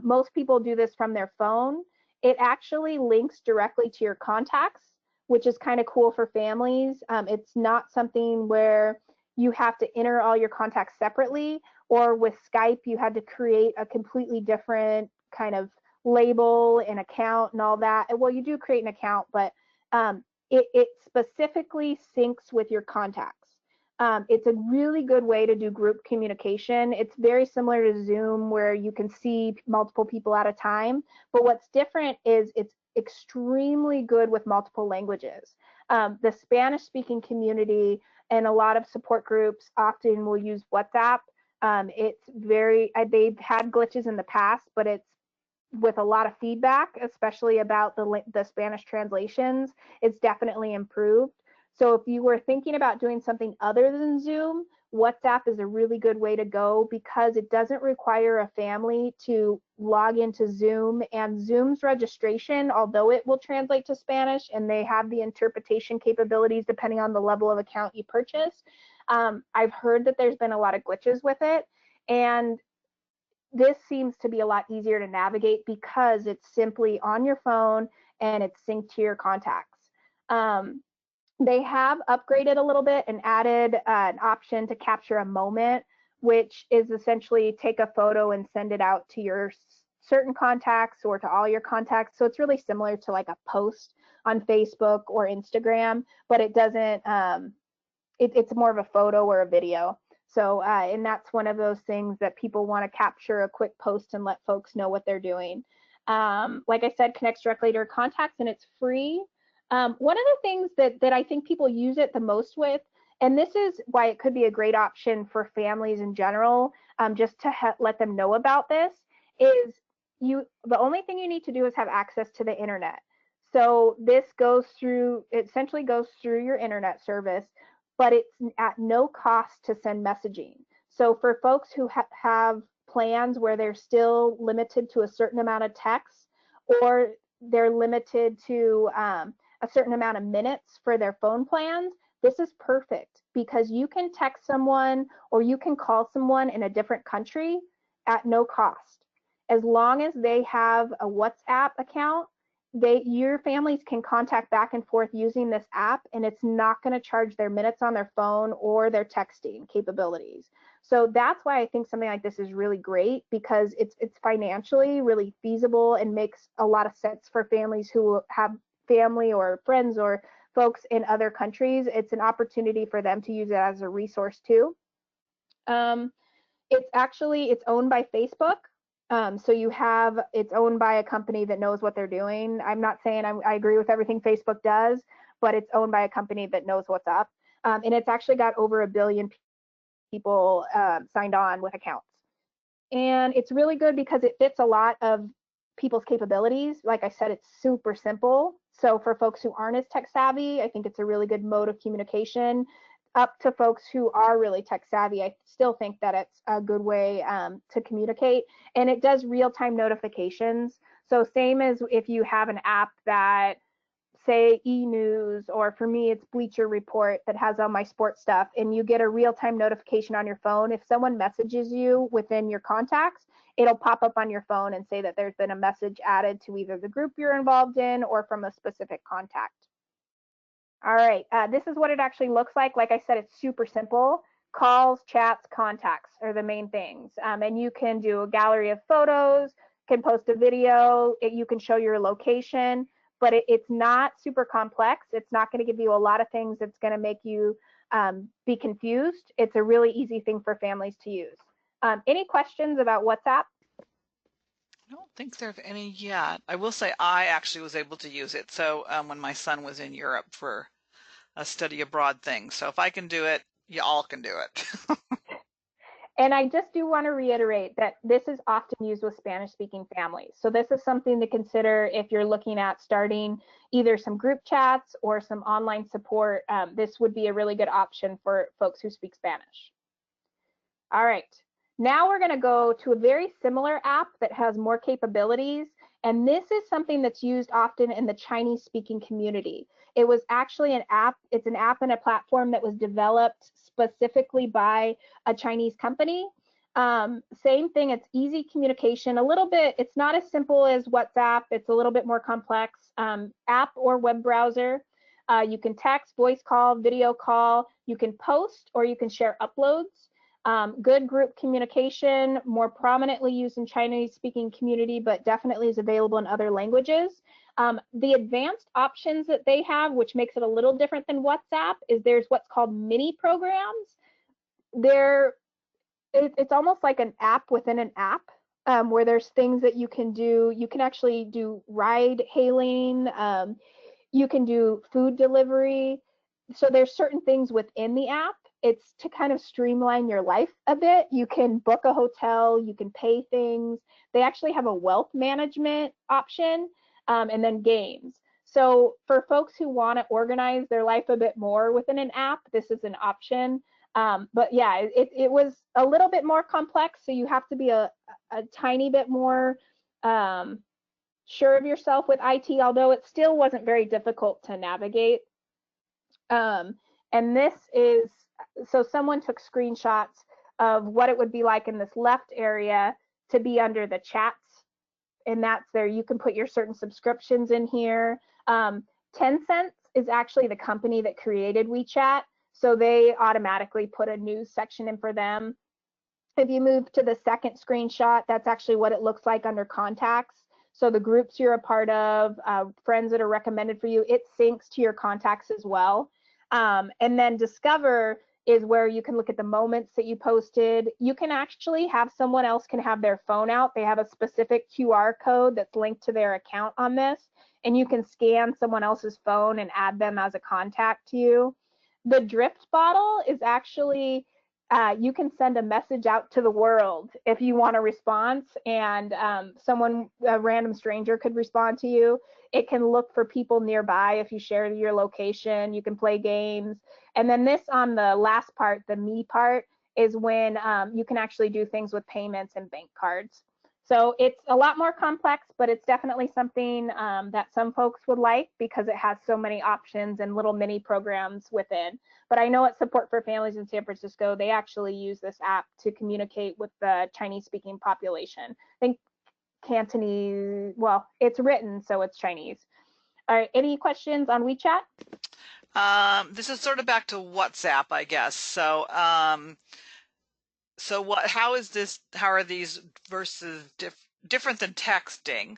Most people do this from their phone. It actually links directly to your contacts, which is kind of cool for families. It's not something where you have to enter all your contacts separately, or with Skype, you had to create a completely different kind of label an account and all that. Well, you do create an account, but it specifically syncs with your contacts. It's a really good way to do group communication. It's very similar to Zoom where you can see multiple people at a time, but what's different is it's extremely good with multiple languages. The Spanish speaking community and a lot of support groups often will use WhatsApp. It's they've had glitches in the past, but it's with a lot of feedback, especially about the Spanish translations, it's definitely improved. So if you were thinking about doing something other than Zoom, WhatsApp is a really good way to go because it doesn't require a family to log into Zoom, and Zoom's registration, although it will translate to Spanish and they have the interpretation capabilities depending on the level of account you purchase, I've heard that there's been a lot of glitches with it, and this seems to be a lot easier to navigate because it's simply on your phone and it's synced to your contacts. They have upgraded a little bit and added an option to capture a moment, which is essentially take a photo and send it out to your certain contacts or to all your contacts. So it's really similar to like a post on Facebook or Instagram, but it doesn't, it's more of a photo or a video. So, and that's one of those things that people want to capture a quick post and let folks know what they're doing. Like I said, connects directly to your contacts and it's free. One of the things that I think people use it the most with, and this is why it could be a great option for families in general, just to let them know about this, is the only thing you need to do is have access to the internet. So this essentially goes through your internet service, but it's at no cost to send messaging. So for folks who have plans where they're still limited to a certain amount of text, or they're limited to a certain amount of minutes for their phone plans, this is perfect because you can text someone or you can call someone in a different country at no cost. As long as they have a WhatsApp account, your families can contact back and forth using this app, and it's not going to charge their minutes on their phone or their texting capabilities. So that's why I think something like this is really great, because it's financially really feasible and makes a lot of sense for families who have family or friends or folks in other countries. It's an opportunity for them to use it as a resource too. It's owned by Facebook. So it's owned by a company that knows what they're doing. I'm not saying I agree with everything Facebook does, but it's owned by a company that knows what's up. And it's actually got over 1 billion people signed on with accounts. And it's really good because it fits a lot of people's capabilities. Like I said, it's super simple. So for folks who aren't as tech savvy, I think it's a really good mode of communication. Up to folks who are really tech savvy, I still think that it's a good way to communicate. And it does real-time notifications. So same as if you have an app that, say, E-News, or for me, it's Bleacher Report that has all my sports stuff, and you get a real-time notification on your phone. If someone messages you within your contacts, it'll pop up on your phone and say that there's been a message added to either the group you're involved in or from a specific contact. All right, this is what it actually looks like. Like I said, it's super simple. Calls, chats, contacts are the main things. And you can do a gallery of photos, can post a video, you can show your location, but it's not super complex. It's not going to give you a lot of things that's going to make you be confused. It's a really easy thing for families to use. Any questions about WhatsApp?
I don't think there are any yet. I will say I actually was able to use it. So when my son was in Europe for a study abroad thing. So if I can do it, you all can do it.
And I just do want to reiterate that this is often used with Spanish-speaking families. So this is something to consider if you're looking at starting either some group chats or some online support. This would be a really good option for folks who speak Spanish. All right, now we're going to go to a very similar app that has more capabilities. And this is something that's used often in the Chinese-speaking community. It was actually an app. It's an app and a platform that was developed specifically by a Chinese company. Same thing, it's easy communication. A little bit, it's not as simple as WhatsApp. It's a little bit more complex. App or web browser. You can text, voice call, video call. You can post or you can share uploads. Good group communication, more prominently used in Chinese-speaking community, but definitely is available in other languages. The advanced options that they have, which makes it a little different than WhatsApp, is there's what's called mini programs. It's almost like an app within an app, where there's things that you can do. You can actually do ride hailing. You can do food delivery. So there's certain things within the app. It's to kind of streamline your life a bit. You can book a hotel, you can pay things. They actually have a wealth management option, and then games. So for folks who want to organize their life a bit more within an app, this is an option. But yeah, it was a little bit more complex, so you have to be a tiny bit more sure of yourself with IT, although it still wasn't very difficult to navigate. And this is, so someone took screenshots of what it would be like in this left area to be under the chats, and that's there. You can put your certain subscriptions in here. Tencent is actually the company that created WeChat, so they automatically put a news section in for them. If you move to the second screenshot, that's actually what it looks like under contacts. So the groups you're a part of, friends that are recommended for you, it syncs to your contacts as well. And then Discover is where you can look at the moments that you posted. You can actually have someone else can have their phone out. They have a specific QR code that's linked to their account on this, and you can scan someone else's phone and add them as a contact to you. The Drift bottle is actually, you can send a message out to the world if you want a response, and someone, a random stranger, could respond to you. It can look for people nearby if you share your location. You can play games. And then this on the last part, the me part, is when you can actually do things with payments and bank cards. So it's a lot more complex, but it's definitely something that some folks would like because it has so many options and little mini programs within. But I know at Support for Families in San Francisco, they actually use this app to communicate with the Chinese-speaking population. I think Cantonese, well, it's written, so it's Chinese. All right, any questions on WeChat?
This is sort of back to WhatsApp, I guess. So, how are these versus different than texting?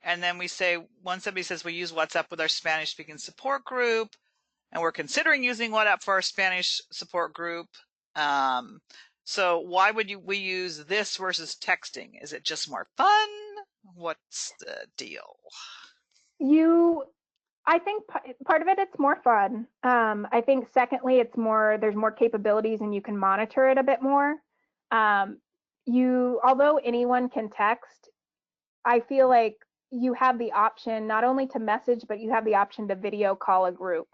And then we say, when somebody says we use WhatsApp with our Spanish speaking support group, and we're considering using WhatsApp for our Spanish support group. So why would we use this versus texting? Is it just more fun? What's the deal?
I think part of it, it's more fun. I think secondly, there's more capabilities and you can monitor it a bit more. Although anyone can text, I feel like you have the option not only to message, but you have the option to video call a group.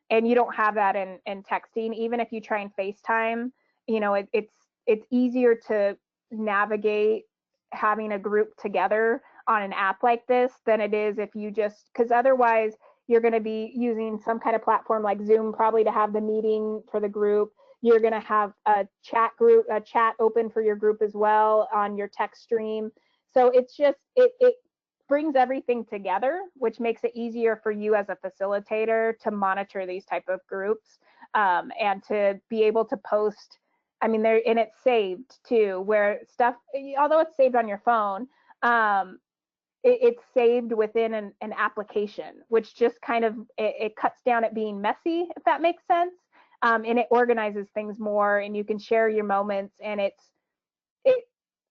And you don't have that in texting. Even if you try and FaceTime, it's easier to navigate having a group together on an app like this than it is if you just, because otherwise you're going to be using some kind of platform like Zoom probably to have the meeting for the group. You're going to have a chat open for your group as well on your text stream. So it's just, it brings everything together, which makes it easier for you as a facilitator to monitor these type of groups, and to be able to post. I mean, and it's saved too, where stuff, although it's saved on your phone, it's saved within an application, which just kind of, it cuts down at being messy, if that makes sense. And it organizes things more, and you can share your moments, and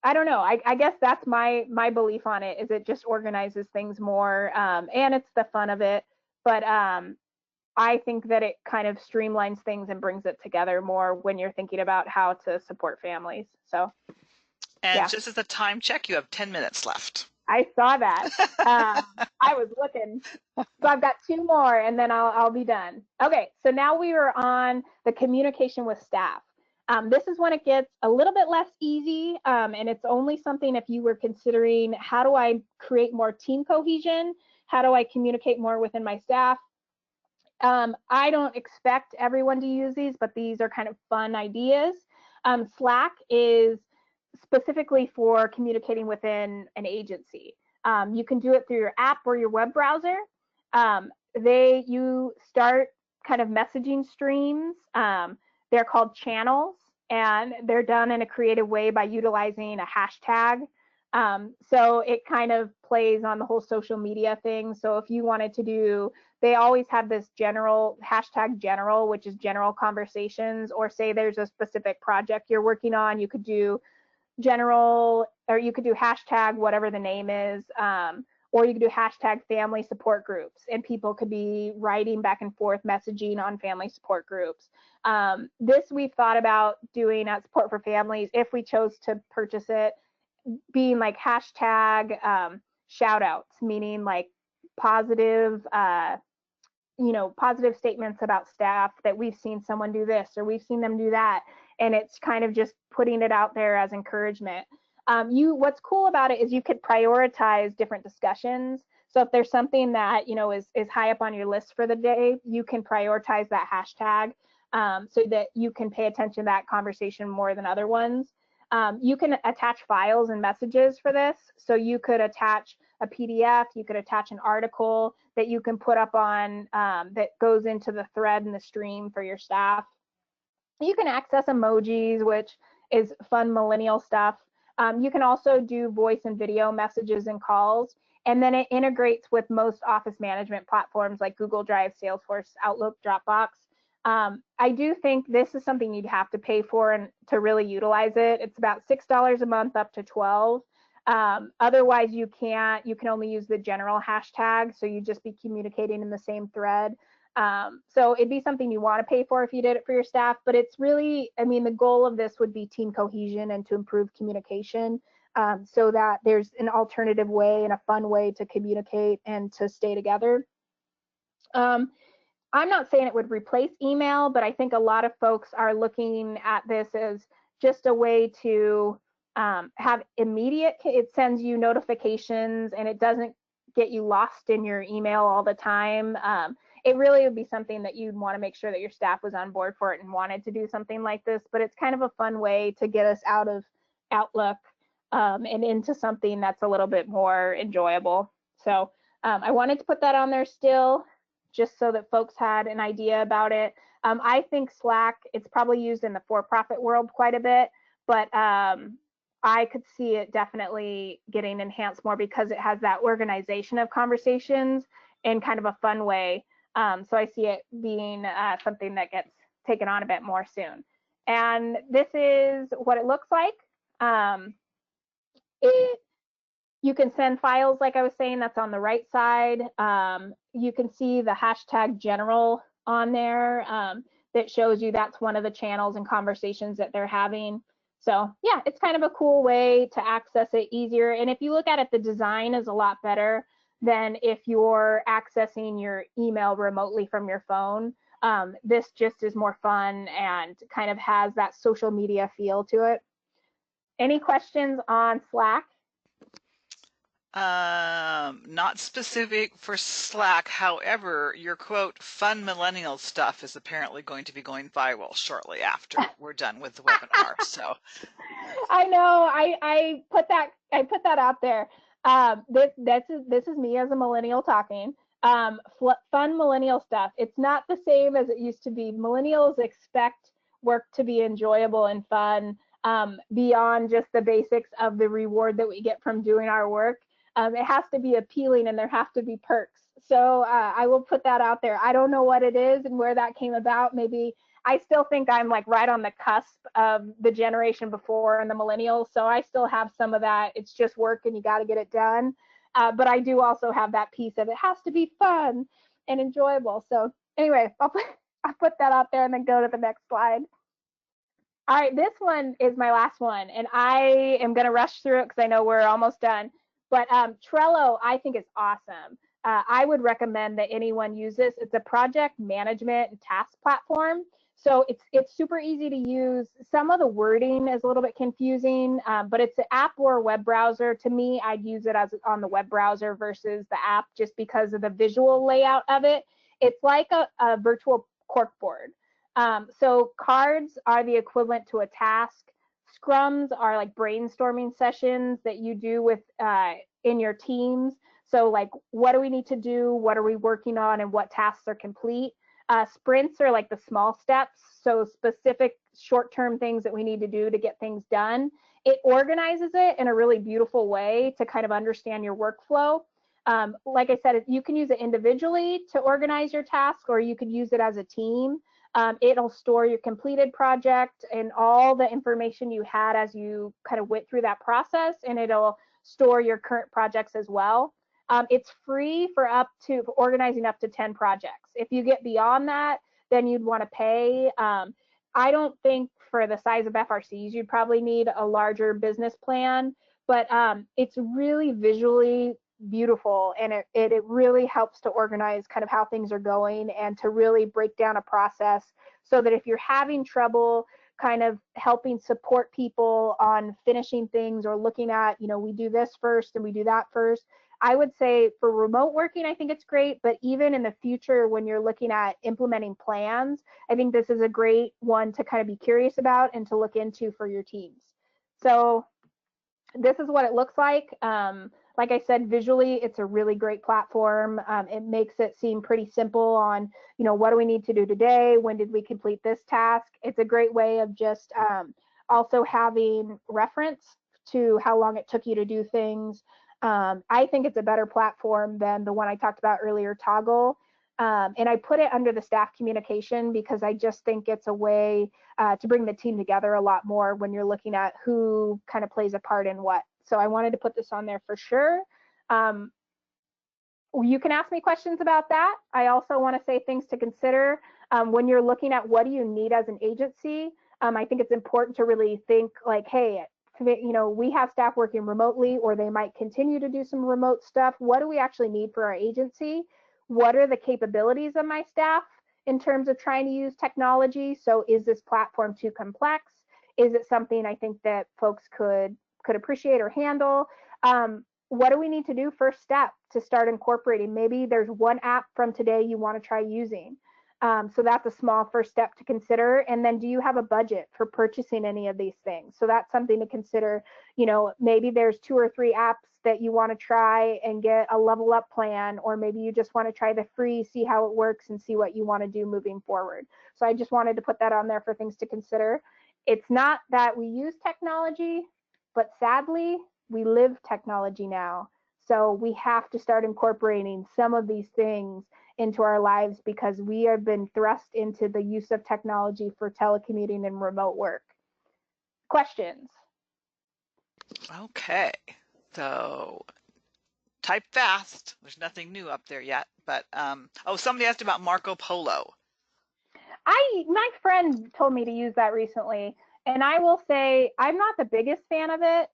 I don't know. I guess that's my belief on it, is it just organizes things more, and it's the fun of it. But I think that it kind of streamlines things and brings it together more when you're thinking about how to support families. So.
And
yeah.
Just as a time check, you have 10 minutes left.
I saw that. I was looking. So I've got 2 more and then I'll be done. Okay, so now we are on the communication with staff. This is when it gets a little bit less easy, and it's only something if you were considering, how do I create more team cohesion? How do I communicate more within my staff? I don't expect everyone to use these, but these are kind of fun ideas. Slack is specifically for communicating within an agency. You can do it through your app or your web browser. You start kind of messaging streams. They're called channels, and they're done in a creative way by utilizing a hashtag. So it kind of plays on the whole social media thing. So if you wanted to do, they always have this general hashtag general, which is general conversations, or say there's a specific project you're working on, you could do general, or you could do hashtag whatever the name is, or you could do hashtag family support groups, and people could be writing back and forth messaging on family support groups. This we've thought about doing at Support for Families, if we chose to purchase it, being like hashtag shout outs, meaning like positive, positive statements about staff that we've seen someone do this or we've seen them do that. And it's kind of just putting it out there as encouragement. What's cool about it is you could prioritize different discussions. So if there's something that is high up on your list for the day, you can prioritize that hashtag, so that you can pay attention to that conversation more than other ones. You can attach files and messages for this. So you could attach a PDF, you could attach an article that you can put up on, that goes into the thread in the stream for your staff. You can access emojis, which is fun millennial stuff. You can also do voice and video messages and calls, and then it integrates with most office management platforms like Google Drive, Salesforce, Outlook, Dropbox. I do think this is something you'd have to pay for and to really utilize it. It's about $6 a month up to $12. Otherwise, you can only use the general hashtag, so you'd just be communicating in the same thread. So it'd be something you want to pay for if you did it for your staff, but it's really, the goal of this would be team cohesion and to improve communication, so that there's an alternative way and a fun way to communicate and to stay together. I'm not saying it would replace email, but I think a lot of folks are looking at this as just a way to have immediate, it sends you notifications and it doesn't get you lost in your email all the time. It really would be something that you'd want to make sure that your staff was on board for it and wanted to do something like this, but it's kind of a fun way to get us out of Outlook and into something that's a little bit more enjoyable. So I wanted to put that on there still, just so that folks had an idea about it. I think Slack, it's probably used in the for-profit world quite a bit, but I could see it definitely getting enhanced more because it has that organization of conversations in kind of a fun way. So I see it being something that gets taken on a bit more soon. And this is what it looks like. You can send files, like I was saying, that's on the right side. You can see the hashtag general on there, that shows you that's one of the channels and conversations that they're having. So yeah, it's kind of a cool way to access it easier. And if you look at it, the design is a lot better than if you're accessing your email remotely from your phone. This just is more fun and kind of has that social media feel to it. Any questions on Slack?
Not specific for Slack. However, your quote, fun millennial stuff is apparently going to be going viral shortly after we're done with the webinar. So
I know, I put that out there. This is me as a millennial talking. Fun millennial stuff. It's not the same as it used to be. Millennials expect work to be enjoyable and fun, beyond just the basics of the reward that we get from doing our work. It has to be appealing and there have to be perks. So I will put that out there. I don't know what it is and where that came about. Maybe I still think I'm like right on the cusp of the generation before and the millennials. So I still have some of that. It's just work and you got to get it done. But I do also have that piece of it has to be fun and enjoyable. So anyway, I'll put that out there and then go to the next slide. All right, this one is my last one, and I am going to rush through it because I know we're almost done. But Trello, I think is awesome. I would recommend that anyone use this. It's a project management and task platform. So it's super easy to use. Some of the wording is a little bit confusing, but it's an app or a web browser. To me, I'd use it as on the web browser versus the app just because of the visual layout of it. It's like a virtual corkboard. So cards are the equivalent to a task. Scrums are like brainstorming sessions that you do with in your teams. So like, what do we need to do? What are we working on? And what tasks are complete? Sprints are like the small steps, so specific short-term things that we need to do to get things done. It organizes it in a really beautiful way to kind of understand your workflow. Like I said, you can use it individually to organize your task, or you could use it as a team. It'll store your completed project and all the information you had as you kind of went through that process, and it'll store your current projects as well. It's free for organizing up to 10 projects. If you get beyond that, then you'd want to pay. I don't think for the size of FRCs, you'd probably need a larger business plan, but it's really visually beautiful, and it really helps to organize kind of how things are going and to really break down a process so that if you're having trouble kind of helping support people on finishing things or looking at, we do this first and we do that first. I would say for remote working, I think it's great, but even in the future, when you're looking at implementing plans, I think this is a great one to kind of be curious about and to look into for your teams. So this is what it looks like. Like I said, visually, it's a really great platform. It makes it seem pretty simple on, what do we need to do today? When did we complete this task? It's a great way of just also having reference to how long it took you to do things. I think it's a better platform than the one I talked about earlier, Toggl. And I put it under the staff communication because I just think it's a way to bring the team together a lot more when you're looking at who kind of plays a part in what. So I wanted to put this on there for sure. You can ask me questions about that. I also want to say things to consider when you're looking at what do you need as an agency. I think it's important to really think like, hey, we have staff working remotely, or they might continue to do some remote stuff. What do we actually need for our agency? What are the capabilities of my staff in terms of trying to use technology? So is this platform too complex? Is it something I think that folks could appreciate or handle? What do we need to do first step to start incorporating? Maybe there's one app from today you want to try using. So that's a small first step to consider. And then do you have a budget for purchasing any of these things? So that's something to consider. Maybe there's 2 or 3 apps that you want to try and get a level up plan, or maybe you just want to try the free, see how it works and see what you want to do moving forward. So I just wanted to put that on there for things to consider. It's not that we use technology, but sadly, we live technology now. So we have to start incorporating some of these things into our lives because we have been thrust into the use of technology for telecommuting and remote work. Questions?
Okay, so type fast. There's nothing new up there yet, but somebody asked about Marco Polo.
My friend told me to use that recently, and I will say I'm not the biggest fan of it.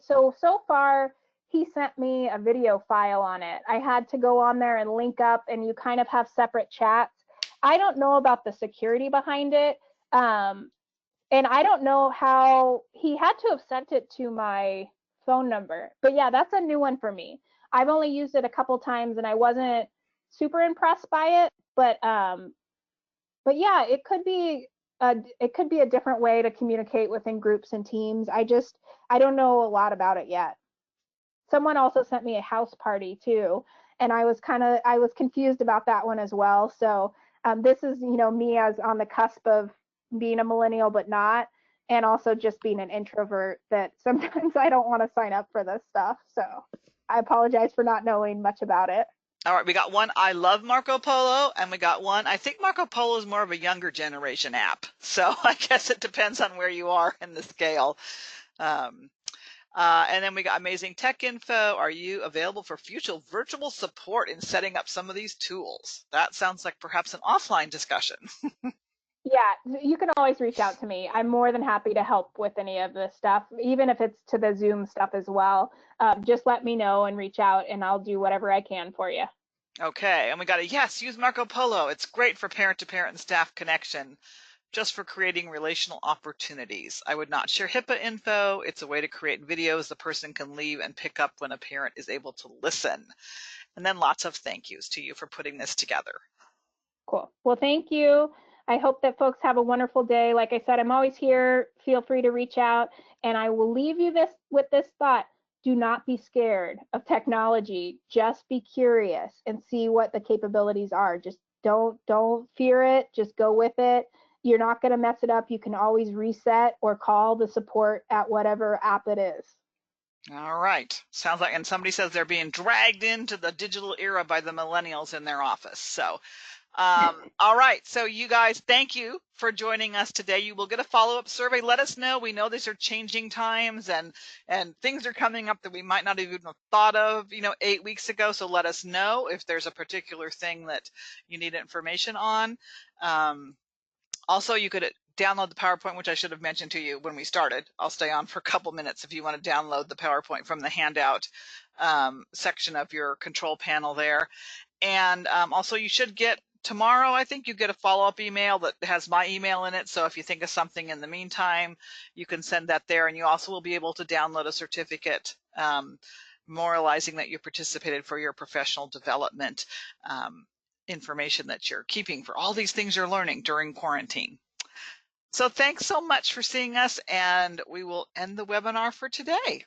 So far he sent me a video file on it. I had to go on there and link up, and you kind of have separate chats. I don't know about the security behind it. And I don't know how he had to have sent it to my phone number. But yeah, that's a new one for me. I've only used it a couple times and I wasn't super impressed by it, but yeah, it could be a different way to communicate within groups and teams. I don't know a lot about it yet. Someone also sent me a house party too, and I was confused about that one as well. So this is me as on the cusp of being a millennial but not, and also just being an introvert that sometimes I don't want to sign up for this stuff. So I apologize for not knowing much about it.
All right, we got one, I love Marco Polo, and we got one, I think Marco Polo is more of a younger generation app. So I guess it depends on where you are in the scale. And then we got Amazing Tech Info. Are you available for future virtual support in setting up some of these tools? That sounds like perhaps an offline discussion.
Yeah, you can always reach out to me. I'm more than happy to help with any of this stuff, even if it's to the Zoom stuff as well. Just let me know and reach out, and I'll do whatever I can for you.
Okay, and we got a yes, use Marco Polo. It's great for parent-to-parent and staff connection, just for creating relational opportunities. I would not share HIPAA info. It's a way to create videos the person can leave and pick up when a parent is able to listen. And then lots of thank yous to you for putting this together.
Cool. Well, thank you. I hope that folks have a wonderful day. Like I said, I'm always here. Feel free to reach out, and I will leave you with this thought. do not be scared of technology. Just be curious and see what the capabilities are. Just don't fear it. Just go with it. You're not going to mess it up. You can always reset or call the support at whatever app it is.
All right. Sounds like, and somebody says they're being dragged into the digital era by the millennials in their office. So, all right. So you guys, thank you for joining us today. You will get a follow-up survey. Let us know. We know these are changing times and things are coming up that we might not even have thought of, 8 weeks ago. So let us know if there's a particular thing that you need information on. Also, you could download the PowerPoint, which I should have mentioned to you when we started. I'll stay on for a couple minutes if you want to download the PowerPoint from the handout section of your control panel there. And also, you should get tomorrow, I think you get a follow-up email that has my email in it. So if you think of something in the meantime, you can send that there. And you also will be able to download a certificate memorializing that you participated for your professional development information that you're keeping for all these things you're learning during quarantine. So thanks so much for seeing us, and we will end the webinar for today.